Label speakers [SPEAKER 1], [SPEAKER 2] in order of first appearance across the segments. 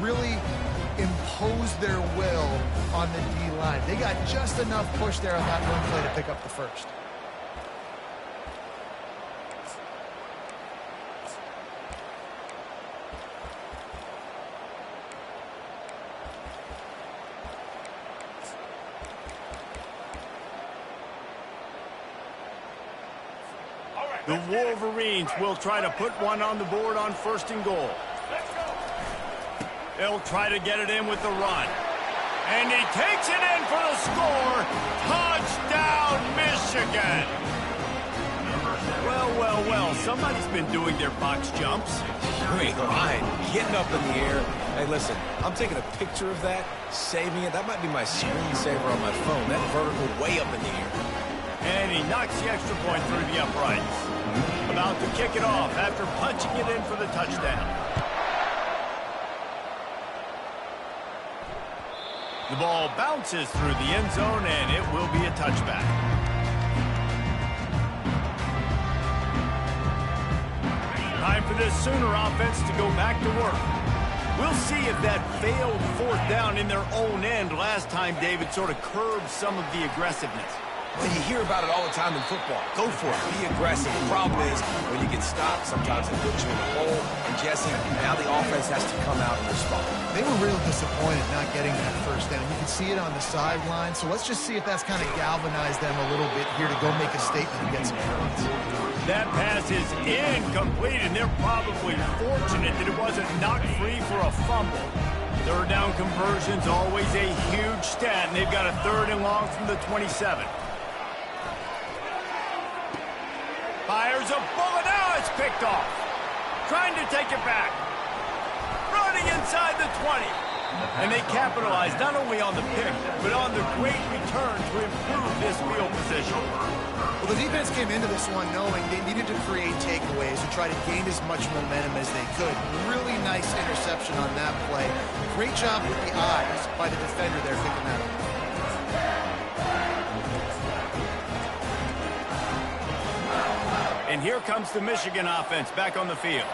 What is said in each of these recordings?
[SPEAKER 1] really impose their will on the D-line. They got just enough push there on that run play to pick up the first.
[SPEAKER 2] The Wolverines will try to put one on the board on 1st and goal. They'll try to get it in with the run. And he takes it in for the score. Touchdown, Michigan. Well, somebody's been doing their box jumps.
[SPEAKER 3] You ain't lying. Getting up in the air. Hey, listen, I'm taking a picture of that, saving it. That might be my screensaver on my phone. That vertical way up in the air.
[SPEAKER 2] And he knocks the extra point through the uprights. About to kick it off after punching it in for the touchdown. The ball bounces through the end zone, and it will be a touchback. Time for this Sooner offense to go back to work. We'll see if that failed 4th down in their own end last time David sort of curbed some of the aggressiveness.
[SPEAKER 3] Well, you hear about it all the time in football. Go for it. Be aggressive. The problem is, when you get stopped, sometimes it puts you in a hole. And, Jesse, now the offense has to come out and respond.
[SPEAKER 1] They were really disappointed not getting that first down. You can see it on the sideline. So let's just see if that's kind of galvanized them a little bit here to go make a statement and get some points.
[SPEAKER 2] That pass is incomplete, and they're probably fortunate that it wasn't knocked free for a fumble. 3rd down conversion's always a huge stat, and they've got a 3rd and long from the 27. Fires a bullet. Now it's picked off. Trying to take it back. Running inside the 20. And they capitalized not only on the pick, but on the great return to improve this field position.
[SPEAKER 1] Well, the defense came into this one knowing they needed to create takeaways and try to gain as much momentum as they could. Really nice interception on that play. Great job with the eyes by the defender there picking that up.
[SPEAKER 2] And here comes the Michigan offense back on the field.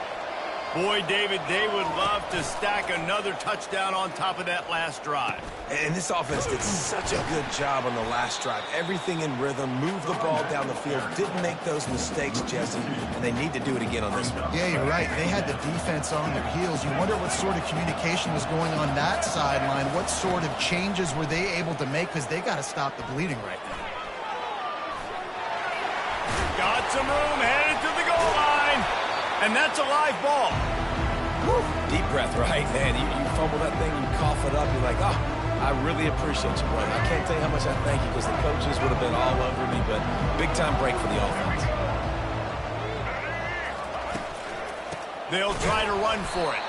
[SPEAKER 2] Boy, David, they would love to stack another touchdown on top of that last drive.
[SPEAKER 3] And this offense did such a good job on the last drive. Everything in rhythm, moved the ball down the field, didn't make those mistakes, Jesse, and they need to do it again on this one.
[SPEAKER 1] Yeah, you're right. They had the defense on their heels. You wonder what sort of communication was going on that sideline. What sort of changes were they able to make, because they got to stop the bleeding right now.
[SPEAKER 2] Got some room, headed to the goal line. And that's a live ball.
[SPEAKER 3] Woo. Deep breath, right? Man, you fumble that thing, you cough it up, you're like, oh, I really appreciate you, brother. I can't tell you how much I thank you, because the coaches would have been all over me, but big-time break for the offense.
[SPEAKER 2] They'll try to run for it.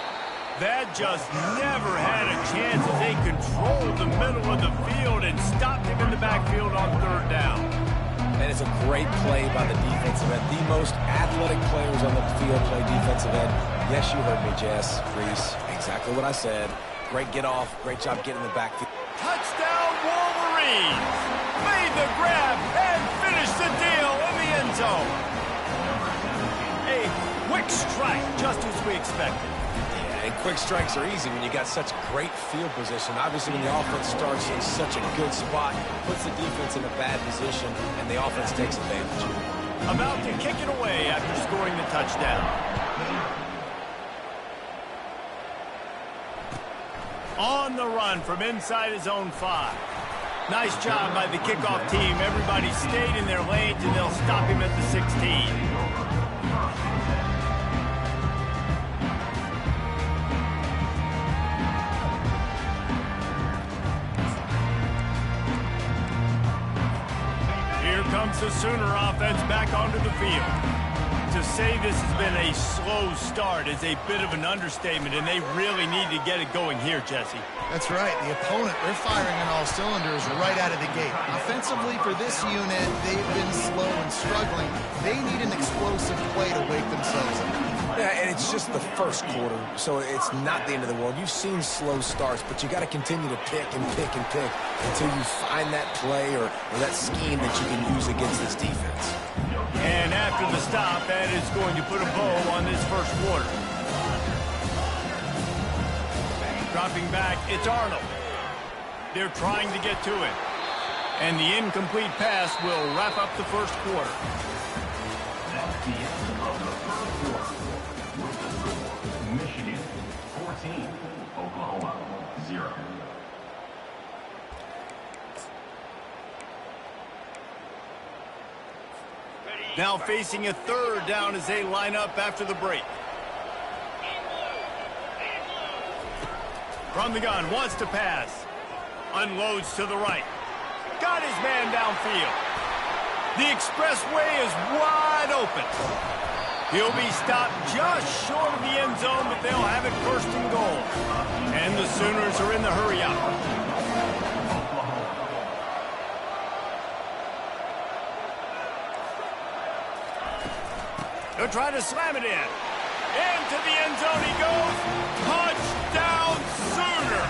[SPEAKER 2] That just never had a chance as they controlled the middle of the field and stopped him in the backfield on 3rd down.
[SPEAKER 3] And it's a great play by the defensive end. The most athletic players on the field play defensive end. Yes, you heard me, Jess, Reese. Exactly what I said. Great get off. Great job getting the backfield.
[SPEAKER 2] Touchdown, Wolverines! Made the grab and finished the deal in the end zone. A quick strike, just as we expected.
[SPEAKER 3] And quick strikes are easy when you got such great field position. Obviously, when the offense starts in such a good spot, puts the defense in a bad position, and the offense takes advantage.
[SPEAKER 2] About to kick it away after scoring the touchdown. On the run from inside his own 5. Nice job by the kickoff team. Everybody stayed in their lanes, and they'll stop him at the 16. Comes the Sooner offense back onto the field. To say this has been a slow start is a bit of an understatement, and they really need to get it going here, Jesse.
[SPEAKER 1] That's right. The opponent, they're firing on all cylinders right out of the gate. Offensively, for this unit, they've been slow and struggling. They need an explosive play to wake themselves up.
[SPEAKER 3] Yeah, and it's just the first quarter, so it's not the end of the world. You've seen slow starts, but you got to continue to pick and pick and pick until you find that play or that scheme that you can use against this defense.
[SPEAKER 2] And after the stop, that is going to put a bow on this first quarter. Dropping back, it's Arnold. They're trying to get to it. And the incomplete pass will wrap up the first quarter.
[SPEAKER 4] That's the end of the first quarter. Michigan 14, Oklahoma 0.
[SPEAKER 2] Now facing a third down as they line up after the break. From the gun, wants to pass. Unloads to the right. Got his man downfield. The expressway is wide open. He'll be stopped just short of the end zone, but they'll have it first and goal. And the Sooners are in the hurry up. He'll try to slam it in. Into the end zone he goes. Touchdown, Sooner!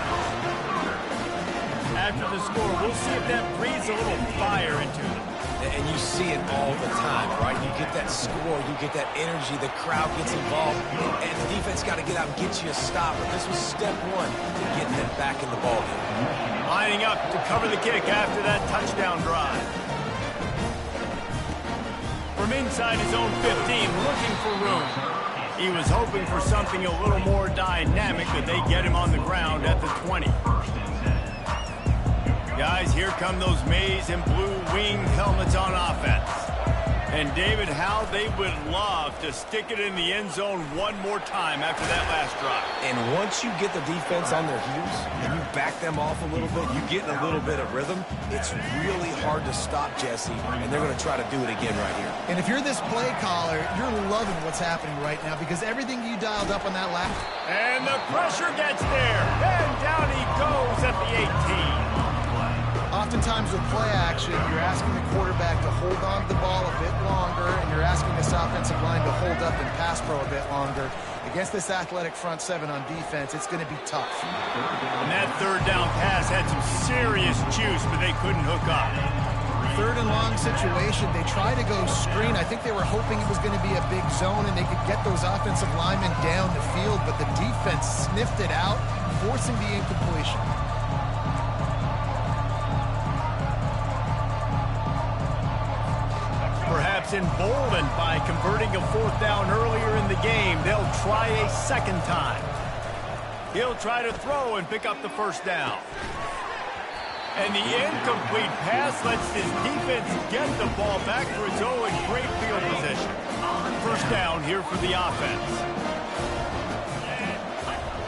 [SPEAKER 2] After the score, we'll see if that breathes a little fire into them.
[SPEAKER 3] And you see it all the time, right? You get that score, you get that energy, the crowd gets involved, and the defense got to get out and get you a stop. But this was step one to getting them back in the ballgame.
[SPEAKER 2] Lining up to cover the kick after that touchdown drive. From inside his own 15, looking for room. He was hoping for something a little more dynamic, but they get him on the ground at the 20. Guys, here come those maize and blue wing helmets on offense. And David, how they would love to stick it in the end zone one more time after that last drive.
[SPEAKER 3] And once you get the defense on their heels and you back them off a little bit, you get in a little bit of rhythm, it's really hard to stop, Jesse, and they're going to try to do it again right here.
[SPEAKER 1] And if you're this play caller, you're loving what's happening right now because everything you dialed up on that last.
[SPEAKER 2] And the pressure gets there. And down he goes at the 18.
[SPEAKER 1] Oftentimes with play action, you're asking the quarterback to hold on to the ball a bit longer, and you're asking this offensive line to hold up and pass pro a bit longer. Against this athletic front seven on defense, it's going to be tough.
[SPEAKER 2] And that third down pass had some serious juice, but they couldn't hook up.
[SPEAKER 1] Third and long situation, they try to go screen. I think they were hoping it was going to be a big zone and they could get those offensive linemen down the field, but the defense sniffed it out, forcing the incompletion.
[SPEAKER 2] Perhaps emboldened by converting a fourth down earlier in the game, they'll try a second time. He'll try to throw and pick up the first down. And the incomplete pass lets his defense get the ball back for his own great field position. First down here for the offense.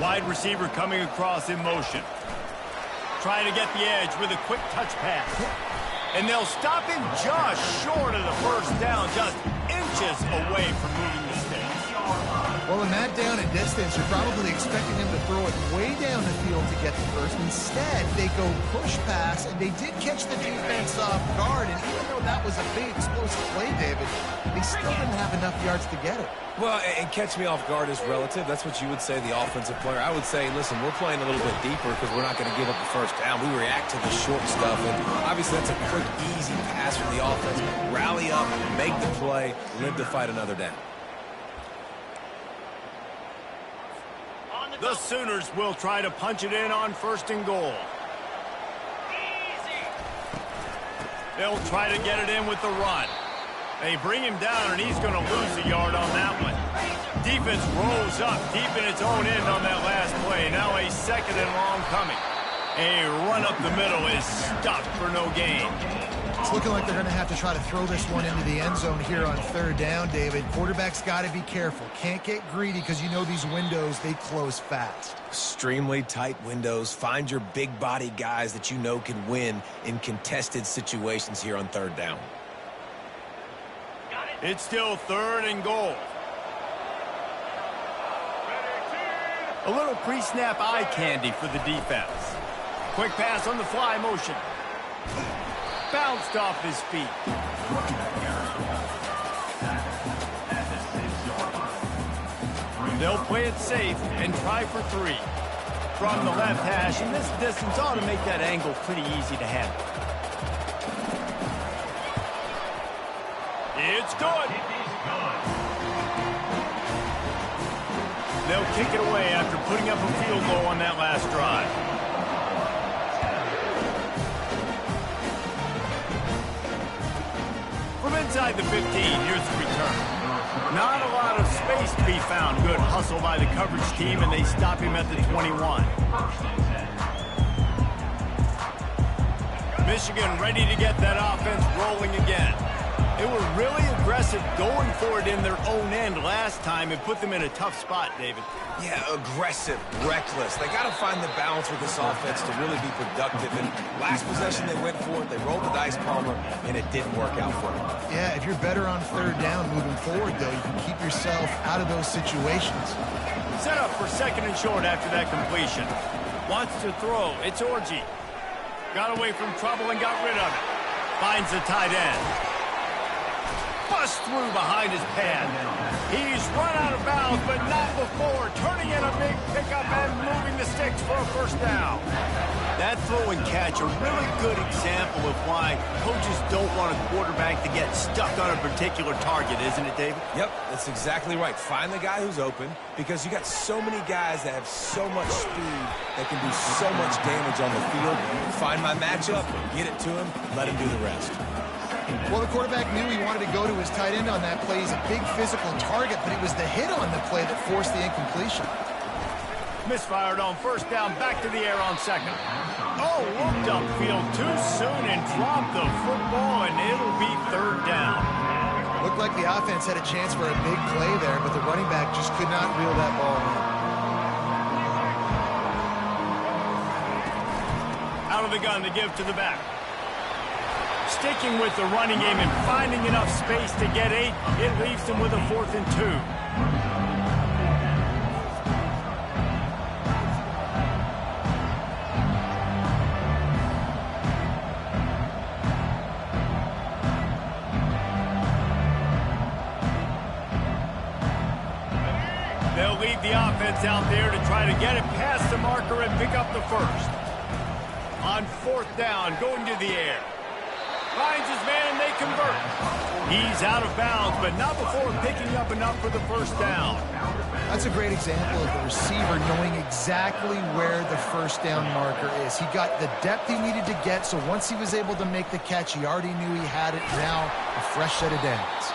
[SPEAKER 2] Wide receiver coming across in motion. Trying to get the edge with a quick touch pass. And they'll stop him just short of the first down, just inches away from moving the sticks.
[SPEAKER 1] Well, in that down and distance, you're probably expecting him to throw it way down the field to get the first. Instead, they go push pass, and they did catch the defense off guard. And even though that was a big explosive play, David, they still didn't have enough yards to get it.
[SPEAKER 3] Well, and catch me off guard is relative. That's what you would say, the offensive player. I would say, listen, we're playing a little bit deeper because we're not going to give up the first down. We react to the short stuff, and obviously that's a quick, easy pass from the offense. Rally up, make the play, live to fight another down.
[SPEAKER 2] The Sooners will try to punch it in on first and goal. They'll try to get it in with the run. They bring him down, and he's going to lose a yard on that one. Defense rolls up deep in its own end on that last play. Now a second and long coming. A run up the middle is stopped for no gain.
[SPEAKER 1] It's looking like they're going to have to try to throw this one into the end zone here on third down, David. Quarterback's got to be careful. Can't get greedy because you know these windows, they close fast.
[SPEAKER 3] Extremely tight windows. Find your big body guys that you know can win in contested situations here on third down.
[SPEAKER 2] It's still third and goal. A little pre-snap eye candy for the defense. Quick pass on the fly motion. Bounced off his feet. They'll play it safe and try for three. From the left hash, and this distance ought to make that angle pretty easy to handle. It's good. They'll kick it away after putting up a field goal on that last drive. From inside the 15, here's the return. Not a lot of space to be found. Good hustle by the coverage team, and they stop him at the 21. Michigan ready to get that offense rolling again. They were really aggressive going for it in their own end last time and put them in a tough spot, David.
[SPEAKER 3] Yeah, aggressive, reckless. They got to find the balance with this offense to really be productive. And last possession they went for it, they rolled the dice, Palmer, and it didn't work out for them.
[SPEAKER 1] Yeah, if you're better on third down moving forward, though, you can keep yourself out of those situations.
[SPEAKER 2] Set up for second and short after that completion. Wants to throw. It's Orji. Got away from trouble and got rid of it. Finds the tight end. Bust through behind his pad. He's run out of bounds, but not before turning in a big pickup and moving the sticks for a first down. That throw and catch, a really good example of why coaches don't want a quarterback to get stuck on a particular target, isn't it, David?
[SPEAKER 3] Yep, that's exactly right. Find the guy who's open, because you got so many guys that have so much speed that can do so much damage on the field. Find my matchup, get it to him, let him do the rest.
[SPEAKER 1] Well, the quarterback knew he wanted to go to his tight end on that play. He's a big physical target, but it was the hit on the play that forced the incompletion.
[SPEAKER 2] Misfired on first down, back to the air on second. Oh, looked upfield too soon and dropped the football, and it'll be third down.
[SPEAKER 1] Looked like the offense had a chance for a big play there, but the running back just could not reel that ball in.
[SPEAKER 2] Out of the gun to give to the back. Sticking with the running game and finding enough space to get 8, it leaves them with a 4th and 2. They'll lead the offense out there to try to get it past the marker and pick up the first. On 4th down, going to the air. Finds his man, and they convert. He's out of bounds, but not before picking up enough for the first down.
[SPEAKER 1] That's a great example of the receiver knowing exactly where the first down marker is. He got the depth he needed to get, so once he was able to make the catch, he already knew he had it. Now, a fresh set of downs.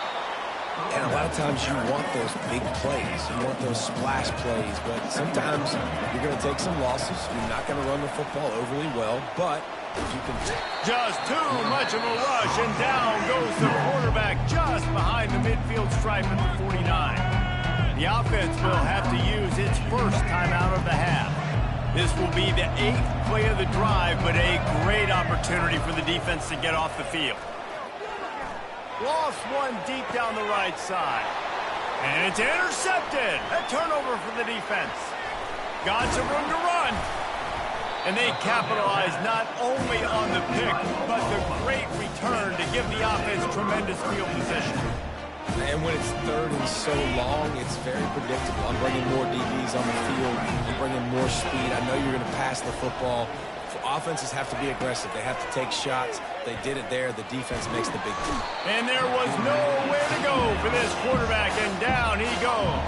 [SPEAKER 3] And a lot of times you want those big plays. You want those splash plays, but sometimes you're going to take some losses. You're not going to run the football overly well, but if you can...
[SPEAKER 2] Just too much of a rush, and down goes the quarterback just behind the midfield stripe at the 49. The offense will have to use its first timeout of the half. This will be the 8th play of the drive, but a great opportunity for the defense to get off the field. Lost one deep down the right side. And it's intercepted. A turnover for the defense. Got some room to run. And they capitalize not only on the pick, but the great return to give the offense tremendous field position.
[SPEAKER 3] And when it's third and so long, it's very predictable. I'm bringing more DBs on the field. I'm bringing more speed. I know you're going to pass the football. Offenses have to be aggressive. They have to take shots. They did it there. The defense makes the big play.
[SPEAKER 2] And there was nowhere to go for this quarterback, and down he goes.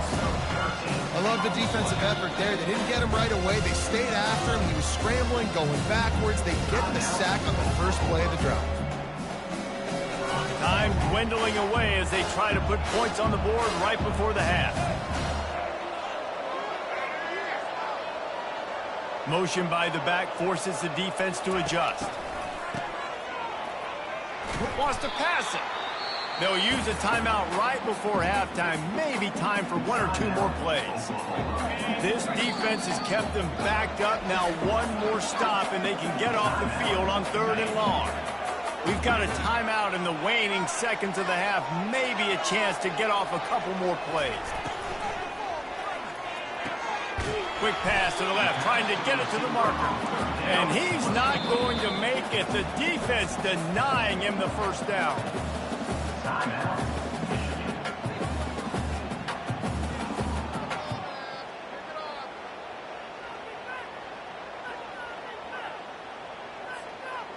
[SPEAKER 1] I love the defensive effort there. They didn't get him right away. They stayed after him. He was scrambling, going backwards. They get the sack on the first play of the drive.
[SPEAKER 2] Time dwindling away as they try to put points on the board right before the half. Motion by the back forces the defense to adjust. Wants to pass it. They'll use a timeout right before halftime. Maybe time for 1 or 2 more plays. This defense has kept them backed up. Now one more stop and they can get off the field on 3rd and long. We've got a timeout in the waning seconds of the half. Maybe a chance to get off a couple more plays. Quick pass to the left, trying to get it to the marker. And he's not going to make it. The defense denying him the first down.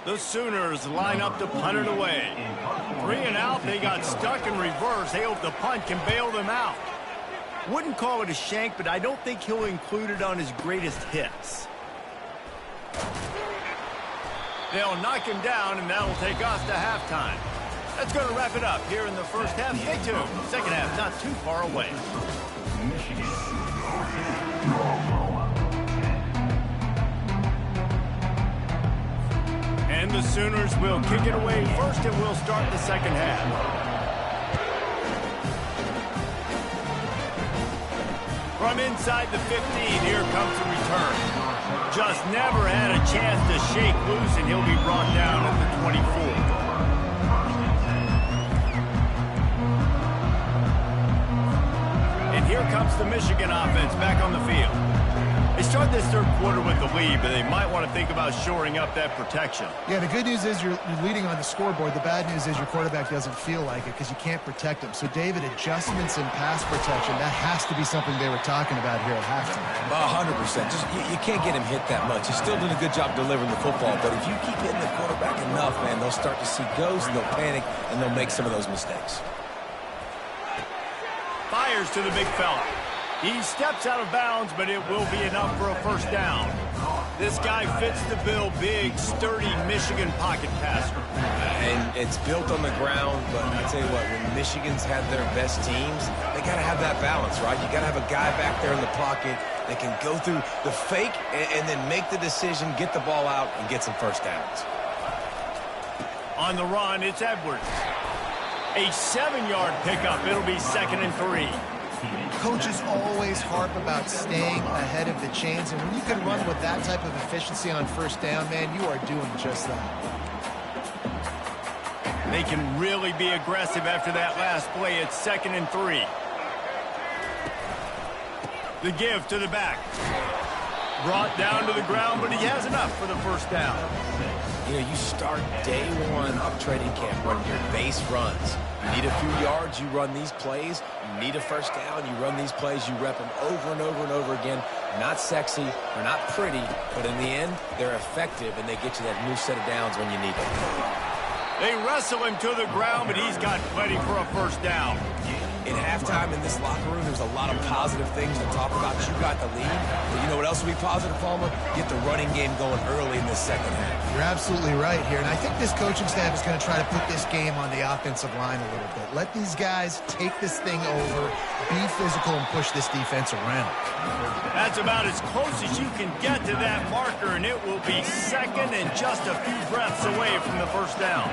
[SPEAKER 2] The Sooners line up to punt it away. 3 and out, they got stuck in reverse. They hope the punt can bail them out. Wouldn't call it a shank, but I don't think he'll include it on his greatest hits. They'll knock him down, and that'll take us to halftime. That's going to wrap it up here in the first half. Stay tuned. Second half not too far away. And the Sooners will kick it away first, and we'll start the second half. From inside the 15, here comes the return. Just never had a chance to shake loose, and he'll be brought down at the 24. And here comes the Michigan offense back on the field. They start this third quarter with the lead, but they might want to think about shoring up that protection.
[SPEAKER 1] Yeah, the good news is you're leading on the scoreboard. The bad news is your quarterback doesn't feel like it because you can't protect him. So, David, adjustments in pass protection, that has to be something they were talking about here at halftime.
[SPEAKER 3] 100%. Just you can't get him hit that much. He's still doing a good job delivering the football, but if you keep hitting the quarterback enough, man, they'll start to see ghosts, they'll panic, and they'll make some of those mistakes.
[SPEAKER 2] Fires to the big fella. He steps out of bounds, but it will be enough for a first down. This guy fits the bill, big, sturdy Michigan pocket passer.
[SPEAKER 3] And it's built on the ground, but I tell you what, when Michigan's had their best teams, they got to have that balance, right? You got to have a guy back there in the pocket that can go through the fake and then make the decision, get the ball out, and get some first downs.
[SPEAKER 2] On the run, it's Edwards. A 7-yard pickup. It'll be 2nd and 3.
[SPEAKER 1] Coaches always harp about staying ahead of the chains, and when you can run with that type of efficiency on first down, man, you are doing just that.
[SPEAKER 2] They can really be aggressive after that last play. It's 2nd and 3. The give to the back. Brought down to the ground, but he has enough for the first down.
[SPEAKER 3] You know, you start day one of training camp running your base runs. You need a few yards, you run these plays. You need a first down, you run these plays. You rep them over and over and over again. Not sexy, they're not pretty, but in the end, they're effective, and they get you that new set of downs when you need them.
[SPEAKER 2] They wrestle him to the ground, but he's got plenty for a first down.
[SPEAKER 3] In halftime in this locker room, there's a lot of positive things to talk about. You got the lead. But you know what else will be positive, Palmer? Get the running game going early in the second half.
[SPEAKER 1] You're absolutely right here. And I think this coaching staff is going to try to put this game on the offensive line a little bit. Let these guys take this thing over, be physical, and push this defense around.
[SPEAKER 2] That's about as close as you can get to that marker, and it will be second and just a few breaths away from the first down.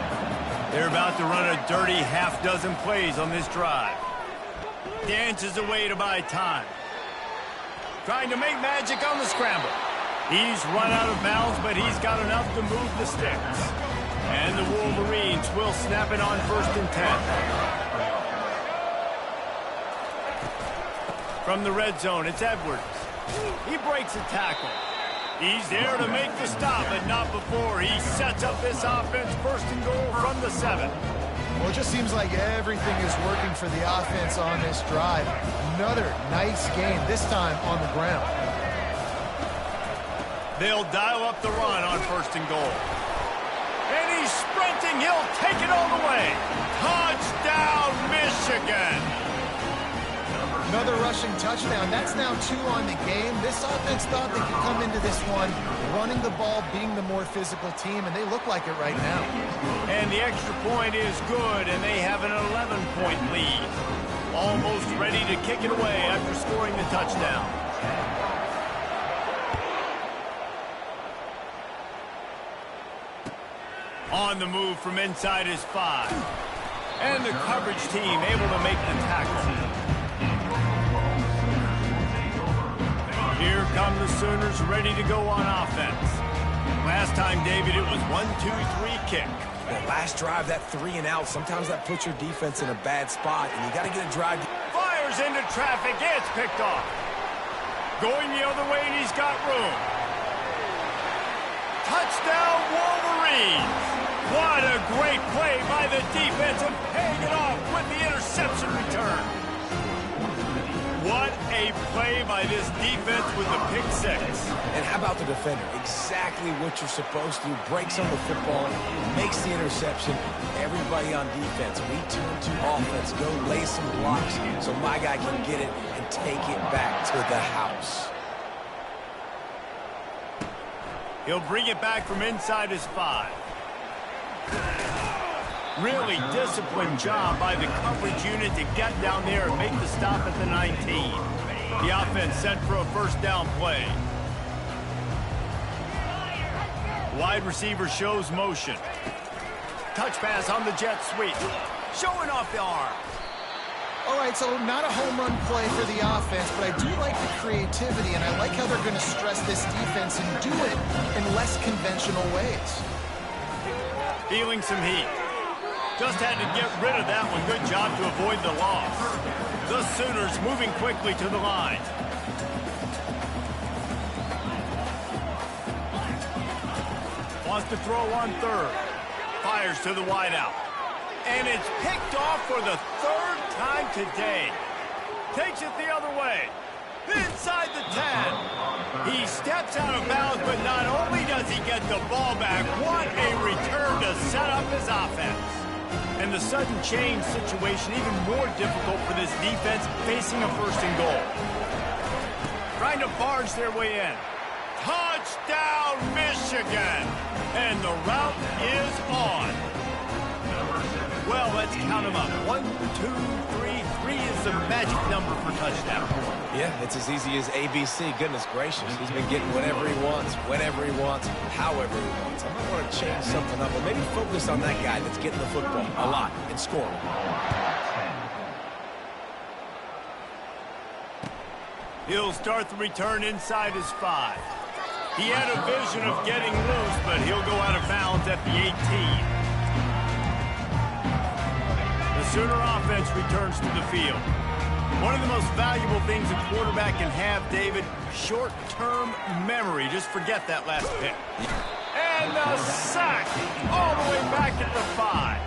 [SPEAKER 2] They're about to run a dirty half-dozen plays on this drive. Dances away to buy time. Trying to make magic on the scramble. He's run out of bounds, but he's got enough to move the sticks. And the Wolverines will snap it on 1st and 10. From the red zone, it's Edwards. He breaks a tackle. He's there to make the stop, but not before he sets up this offense. 1st and goal from the 7.
[SPEAKER 1] Well, it just seems like everything is working for the offense on this drive. Another nice game, this time on the ground.
[SPEAKER 2] They'll dial up the run on 1st and goal. And he's sprinting. He'll take it all the way. Touchdown, Michigan.
[SPEAKER 1] Another rushing touchdown. That's now 2 on the game. This offense thought they could come into this one running the ball, being the more physical team, and they look like it right now.
[SPEAKER 2] And the extra point is good, and they have an 11-point lead. Almost ready to kick it away after scoring the touchdown. On the move from inside his 5. And the coverage team able to make the tackle. Here come the Sooners ready to go on offense. Last time, David, it was 1-2-3 kick.
[SPEAKER 3] That last drive, that 3 and out, sometimes that puts your defense in a bad spot, and you got to get a drive.
[SPEAKER 2] Fires into traffic. It's picked off. Going the other way, and he's got room. Touchdown, Wolverines. What a great play by the defense and paying it off with the interception return. What A play by this defense with the pick six.
[SPEAKER 3] And how about the defender? Exactly what you're supposed to. Breaks on the football, makes the interception. Everybody on defense, we turn to offense. Go lay some blocks so my guy can get it and take it back to the house.
[SPEAKER 2] He'll bring it back from inside his 5. Really disciplined job by the coverage unit to get down there and make the stop at the 19. The offense set for a first down play. Wide receiver shows motion. Touch pass on the jet sweep. Showing off the arm.
[SPEAKER 1] All right, so not a home run play for the offense, but I do like the creativity, and I like how they're going to stress this defense and do it in less conventional ways.
[SPEAKER 2] Feeling some heat. Just had to get rid of that one. Good job to avoid the loss. The Sooners moving quickly to the line. Wants to throw on third. Fires to the wideout. And it's picked off for the 3rd time today. Takes it the other way. Inside the 10. He steps out of bounds, but not only does he get the ball back, what a return to set up his offense. And the sudden change situation even more difficult for this defense facing a 1st and goal. Trying to barge their way in. Touchdown, Michigan! And the route is on. Well, let's count them up. 1, 2, 3. 3 is the magic number for touchdown.
[SPEAKER 3] Yeah, it's as easy as ABC. Goodness gracious. He's been getting whatever he wants, whenever he wants, however he wants. I might want to change something up, or maybe focus on that guy that's getting the football a lot and scoring.
[SPEAKER 2] He'll start the return inside his 5. He had a vision of getting loose, but he'll go out of bounds at the 18. The Sooner offense returns to the field. One of the most valuable things a quarterback can have, David, short-term memory. Just forget that last pick. And the sack all the way back at the 5.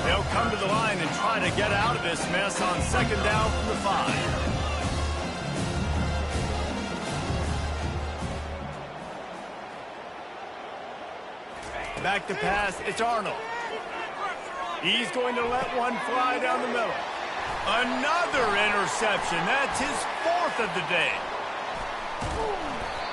[SPEAKER 2] They'll come to the line and try to get out of this mess on 2nd down from the 5. Back to pass, it's Arnold. He's going to let one fly down the middle. Another interception. That's his 4th of the day.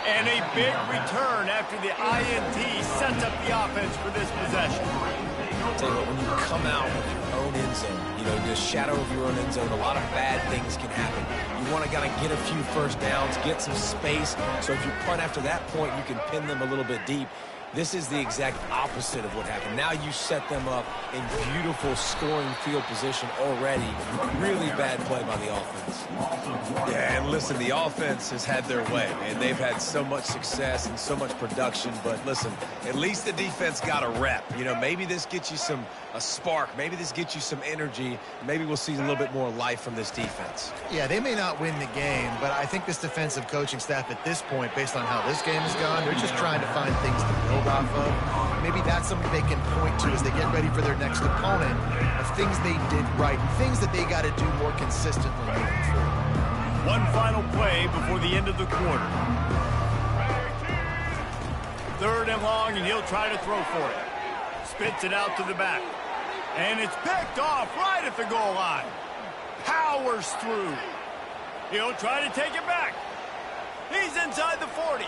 [SPEAKER 2] And a big return after the INT sets up the offense for this possession.
[SPEAKER 3] I'll tell you what, when you come out of your own end zone, you know, the shadow of your own end zone, a lot of bad things can happen. You want to kind of get a few first downs, get some space, so if you punt after that point, you can pin them a little bit deep. This is the exact opposite of what happened. Now you set them up in beautiful scoring field position already. Really bad play by the offense.
[SPEAKER 5] Yeah, and listen, the offense has had their way, and they've had so much success and so much production. But listen, at least the defense got a rep. You know, maybe this gets you a spark. Maybe this gets you some energy. Maybe we'll see a little bit more life from this defense.
[SPEAKER 1] Yeah, they may not win the game, but I think this defensive coaching staff at this point, based on how this game has gone, they're just trying to find things to build off of. Maybe that's something they can point to as they get ready for their next opponent, of things they did right, things that they got to do more consistently moving forward.
[SPEAKER 2] One final play before the end of the quarter. 3rd and long, and he'll try to throw for it. Spits it out to the back. And it's picked off right at the goal line. Powers through. He'll try to take it back. He's inside the 40.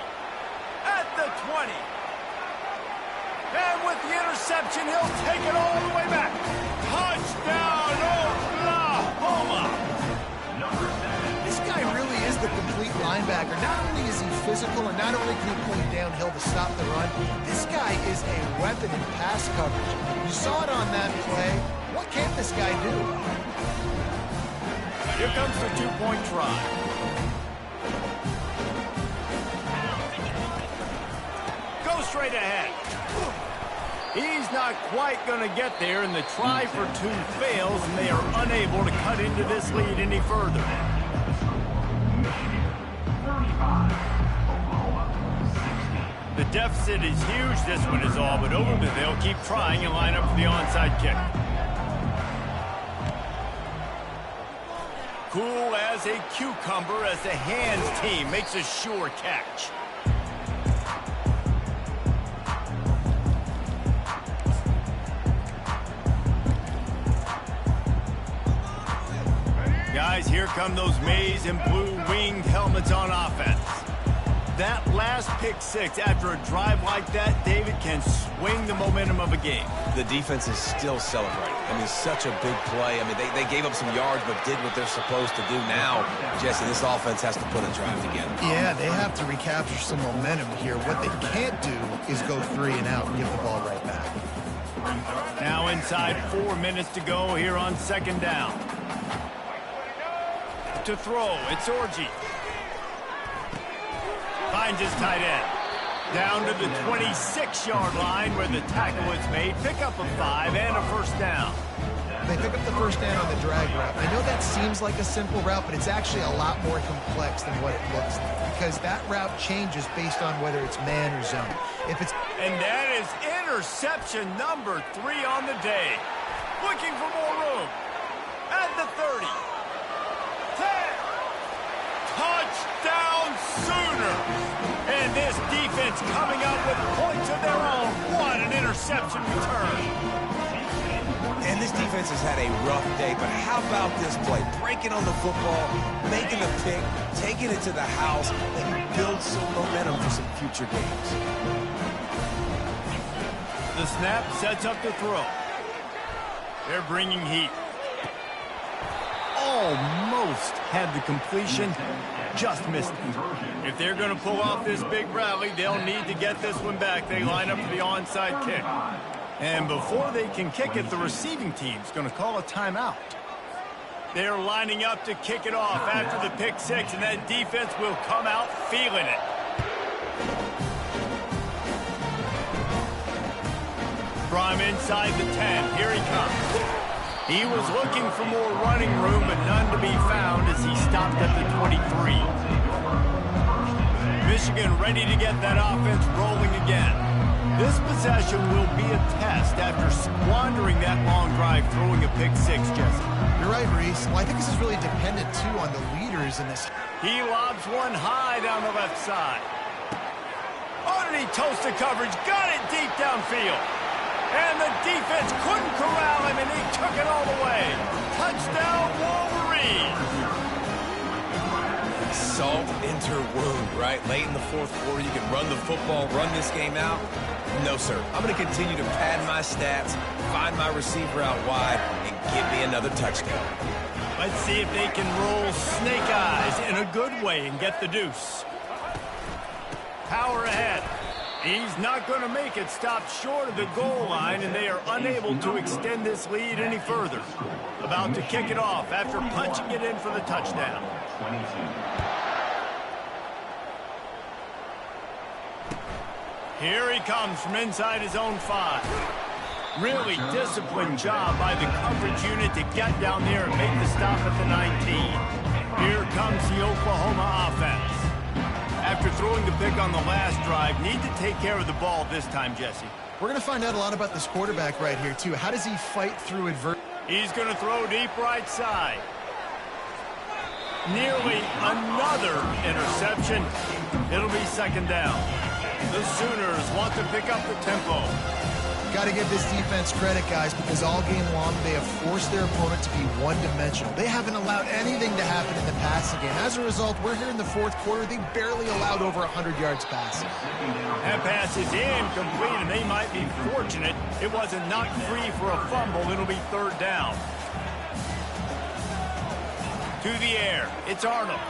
[SPEAKER 2] At the 20. And with the interception, he'll take it all the way back. Touchdown, Oklahoma!
[SPEAKER 1] This guy really is the complete linebacker. Not only is he physical, and not only can he play downhill to stop the run, this guy is a weapon in pass coverage. You saw it on that play. What can this guy do?
[SPEAKER 2] Here comes the 2-point try. Go straight ahead. He's not quite going to get there, and the try for 2 fails, and they are unable to cut into this lead any further. The deficit is huge. This one is all but over, but they'll keep trying and line up for the onside kick. cool as a cucumber as the hands team makes a sure catch. Guys, here come those maize and blue winged helmets on offense. That last pick six after a drive like that, David, can swing the momentum of a game.
[SPEAKER 5] The defense is still celebrating. I mean, such a big play. I mean, they gave up some yards but did what they're supposed to do. Now, Jesse, this offense has to put a drive together.
[SPEAKER 1] Yeah, they have to recapture some momentum here. What they can't do is go 3 and out and give the ball right back.
[SPEAKER 2] Now inside 4 minutes to go here on second down. To throw, it's Orji. Finds his tight end. Down to the 26-yard line where the tackle is made. Pick up a 5 and a first down.
[SPEAKER 1] They pick up the first down on the drag route. I know that seems like a simple route, but it's actually a lot more complex than what it looks like because that route changes based on whether it's man or zone.
[SPEAKER 2] And that is interception number 3 on the day. Looking for more room. At the 30. 10. Touchdown Sooners. And this defense coming up with points of their own. What an interception return.
[SPEAKER 5] And this defense has had a rough day, but how about this play? Breaking on the football, making a pick, taking it to the house, and build some momentum for some future games.
[SPEAKER 2] The snap sets up the throw. They're bringing heat. Almost had the completion, just missed it. If they're going to pull off this big rally, they'll need to get this one back. They line up for the onside kick. And before they can kick it, the receiving team's going to call a timeout. They're lining up to kick it off after the pick six, and that defense will come out feeling it. From inside the 10, here he comes. He was looking for more running room, but none to be found as he stopped at the 23. Michigan ready to get that offense rolling again. This possession will be a test after squandering that long drive throwing a pick six, Jesse.
[SPEAKER 1] You're right, Reese. Well, I think this is really dependent, too, on the leaders in this.
[SPEAKER 2] He lobs one high down the left side. Underneath toasted coverage, got it deep downfield. And the defense couldn't corral him, and he took it all the way. Touchdown, Wolverine.
[SPEAKER 5] Salt into wound, right? Late in the fourth quarter, you can run the football, run this game out. No, sir. I'm going to continue to pad my stats, find my receiver out wide, and give me another touchdown.
[SPEAKER 2] Let's see if they can roll snake eyes in a good way and get the deuce. Power ahead. He's not going to make it, stopped short of the goal line, and they are unable to extend this lead any further. About to kick it off after punching it in for the touchdown. Here he comes from inside his own 5. Really disciplined job by the coverage unit to get down there and make the stop at the 19. Here comes the Oklahoma offense. After throwing the pick on the last drive, need to take care of the ball this time, Jesse.
[SPEAKER 1] We're going to find out a lot about this quarterback right here, too. How does he fight through adversity?
[SPEAKER 2] He's going to throw deep right side. Nearly another interception. It'll be second down. The Sooners want to pick up the tempo.
[SPEAKER 1] Got to give this defense credit, guys, because all game long they have forced their opponent to be one-dimensional. They haven't allowed anything to happen in the passing game. As a result, we're here in the fourth quarter. They barely allowed over 100 yards passing.
[SPEAKER 2] That pass is incomplete, and they might be fortunate it wasn't knocked free for a fumble. It'll be third down. To the air, it's Arnold.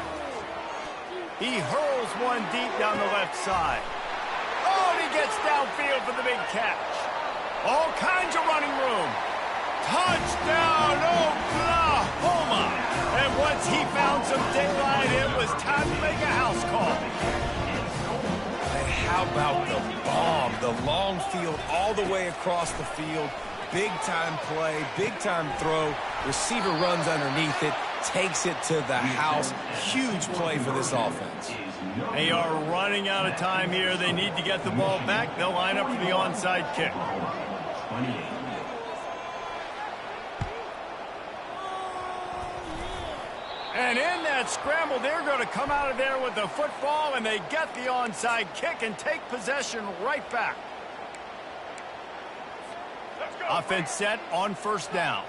[SPEAKER 2] He hurls one deep down the left side. Oh, and he gets downfield for the big catch. All kinds of running room. Touchdown, Oklahoma. And once he found some daylight, it was time to make a house call.
[SPEAKER 5] And how about the bomb? The long field all the way across the field. Big-time play, big-time throw. Receiver runs underneath it, takes it to the house. Huge play for this offense.
[SPEAKER 2] They are running out of time here. They need to get the ball back. They'll line up for the onside kick. And in that scramble, they're going to come out of there with the football, and they get the onside kick and take possession right back. Offense set on first down.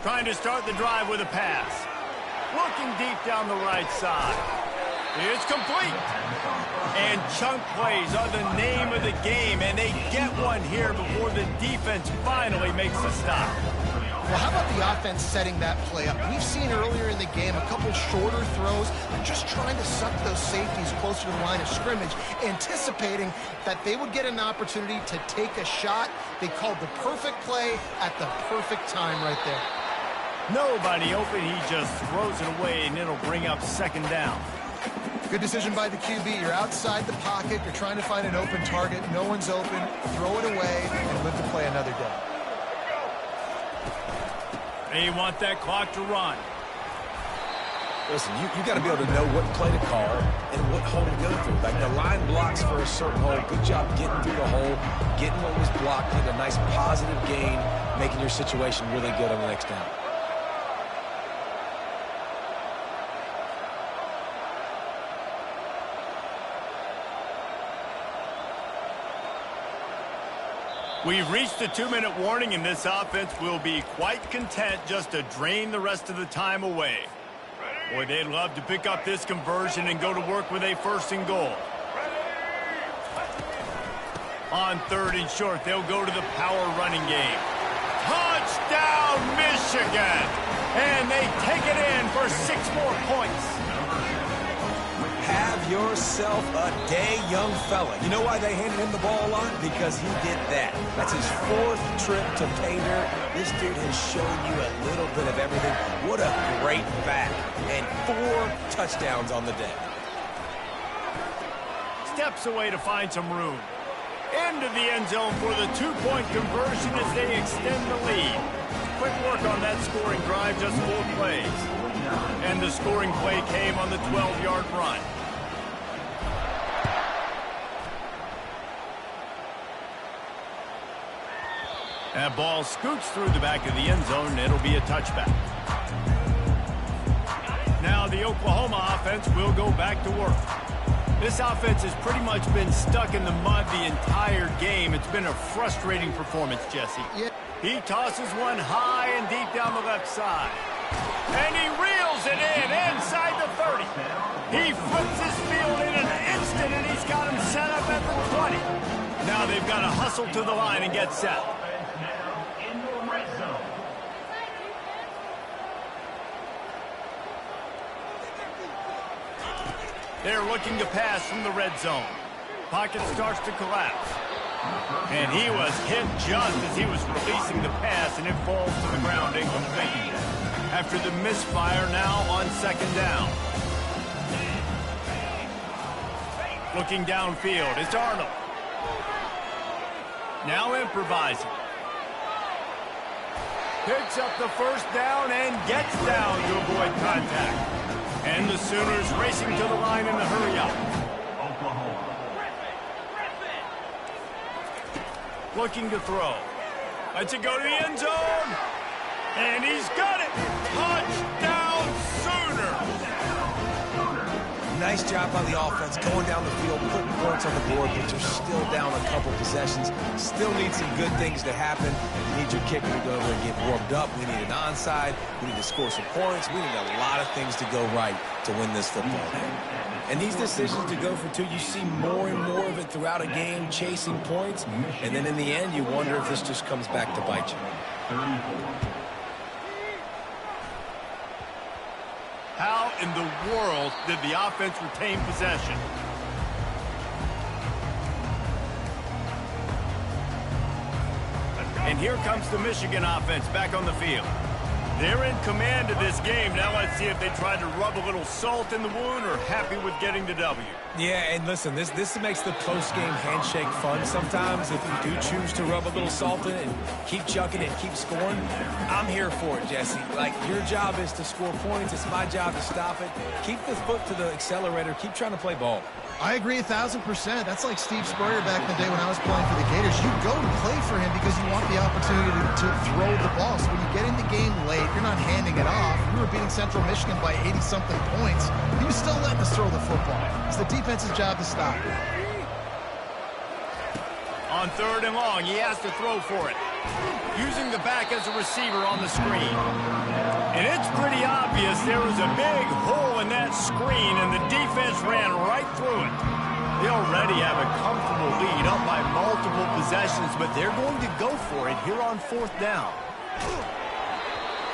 [SPEAKER 2] Trying to start the drive with a pass. Looking deep down the right side. It's complete. And chunk plays are the name of the game, and they get one here before the defense finally makes the stop.
[SPEAKER 1] Well, how about the offense setting that play up? We've seen earlier in the game a couple shorter throws, just trying to suck those safeties closer to the line of scrimmage, anticipating that they would get an opportunity to take a shot. They called the perfect play at the perfect time right there.
[SPEAKER 2] Nobody open, he just throws it away, and it'll bring up second down.
[SPEAKER 1] Good decision by the QB. You're outside the pocket. You're trying to find an open target. No one's open. Throw it away and live to play another day.
[SPEAKER 2] They want that clock to run.
[SPEAKER 3] Listen, you got to be able to know what play to call and what hole to go through. Like the line blocks for a certain hole. Good job getting through the hole, getting what was blocked, getting a nice positive gain, making your situation really good on the next down.
[SPEAKER 2] We've reached the 2-minute warning, and this offense will be quite content just to drain the rest of the time away. Boy, they'd love to pick up this conversion and go to work with a first and goal. On third and short, they'll go to the power running game. Touchdown, Michigan! And they take it in for 6 more points.
[SPEAKER 3] Have yourself a day, young fella. You know why they handed him the ball a lot? Because he did that. That's his 4th trip to pay dirt. This dude has shown you a little bit of everything. What a great back. And 4 touchdowns on the day.
[SPEAKER 2] Steps away to find some room. Into the end zone for the 2-point conversion as they extend the lead. Quick work on that scoring drive, just 4 plays. And the scoring play came on the 12-yard run. That ball scoots through the back of the end zone, and it'll be a touchback. Now the Oklahoma offense will go back to work. This offense has pretty much been stuck in the mud the entire game. It's been a frustrating performance, Jesse.
[SPEAKER 1] Yeah.
[SPEAKER 2] He tosses one high and deep down the left side. And he reels it in inside the 30. He flips his field in an instant, and he's got him set up at the 20. Now they've got to hustle to the line and get set. They're looking to pass from the red zone. Pocket starts to collapse. And he was hit just as he was releasing the pass, and it falls to the ground incomplete. After the misfire, now on second down. Looking downfield, it's Arnold. Now improvising. Picks up the first down and gets down to avoid contact. And the Sooners racing to the line in the hurry-up. Looking to throw. Lets it go to the end zone. And he's got it. Touchdown, Sooners.
[SPEAKER 3] Nice job by the offense going down the field, putting points on the board, but you're still down a couple possessions. Still need some good things to happen. You need your kicker to go over and get warmed up. We need an onside. We need to score some points. We need a lot of things to go right to win this football game. And these decisions to go for 2, you see more and more of it throughout a game, chasing points. And then in the end, you wonder if this just comes back to bite you.
[SPEAKER 2] How in the world did the offense retain possession? And here comes the Michigan offense back on the field. They're in command of this game. Now let's see if they try to rub a little salt in the wound or happy with getting the W.
[SPEAKER 5] Yeah, and listen, this makes the post-game handshake fun sometimes. If you do choose to rub a little salt in it and keep chucking and keep scoring, I'm here for it, Jesse. Like, your job is to score points. It's my job to stop it. Keep the foot to the accelerator. Keep trying to play ball.
[SPEAKER 1] I agree 1,000%. That's like Steve Spurrier back in the day when I was playing for the Gators. You go and play for him because you want the opportunity to throw the ball. So when you get in the game late, you're not handing it off. We were beating Central Michigan by 80-something points. He was still letting us throw the football. It's the defense's job to stop.
[SPEAKER 2] On 3rd and long, he has to throw for it. Using the back as a receiver on the screen. And it's pretty obvious there was a big hole in that screen, and the defense ran right through it. They already have a comfortable lead, up by multiple possessions, but they're going to go for it here on 4th down.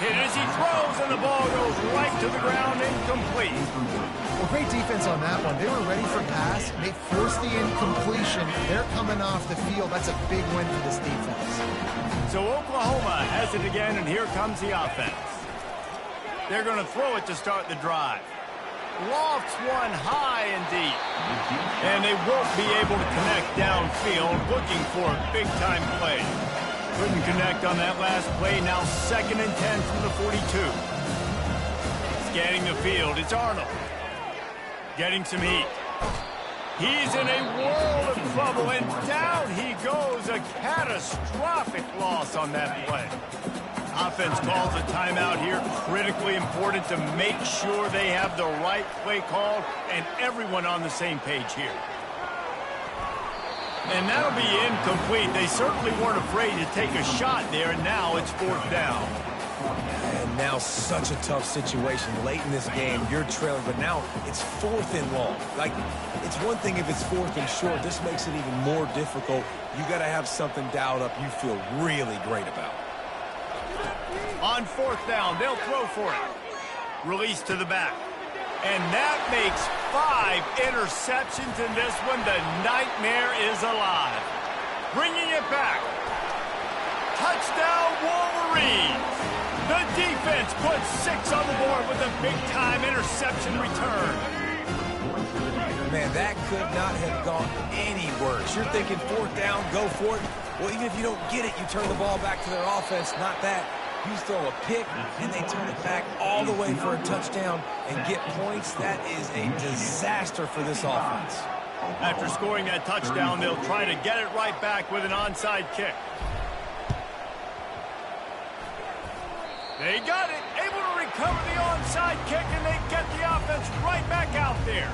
[SPEAKER 2] Hit as he throws, and the ball goes right to the ground, incomplete.
[SPEAKER 1] Well, great defense on that one. They were ready for pass. They forced the incompletion. They're coming off the field. That's a big win for this defense.
[SPEAKER 2] So Oklahoma has it again, and here comes the offense. They're going to throw it to start the drive. Lofts one high and deep. And they won't be able to connect downfield, looking for a big-time play. Couldn't connect on that last play. Now 2nd and 10 from the 42. Scanning the field, it's Arnold. Getting some heat. He's in a world of trouble, and down he goes. A catastrophic loss on that play. Offense calls a timeout here. Critically important to make sure they have the right play called and everyone on the same page here. And that'll be incomplete. They certainly weren't afraid to take a shot there, and now it's 4th down.
[SPEAKER 3] And now such a tough situation. Late in this game, you're trailing, but now it's 4th and long. Like, it's one thing if it's 4th and short. This makes it even more difficult. You got to have something dialed up you feel really great about.
[SPEAKER 2] On 4th down, they'll throw for it. Release to the back. And that makes 5 interceptions in this one. The nightmare is alive. Bringing it back. Touchdown, Wolverines. The defense puts 6 on the board with a big-time interception return.
[SPEAKER 3] Man, that could not have gone any worse. You're thinking 4th down, go for it. Well, even if you don't get it, you turn the ball back to their offense. Not that. You throw a pick, and they turn it back all the way for a touchdown and get points. That is a disaster for this offense.
[SPEAKER 2] After scoring that touchdown, they'll try to get it right back with an onside kick. They got it, able to recover the onside kick, and they get the offense right back out there.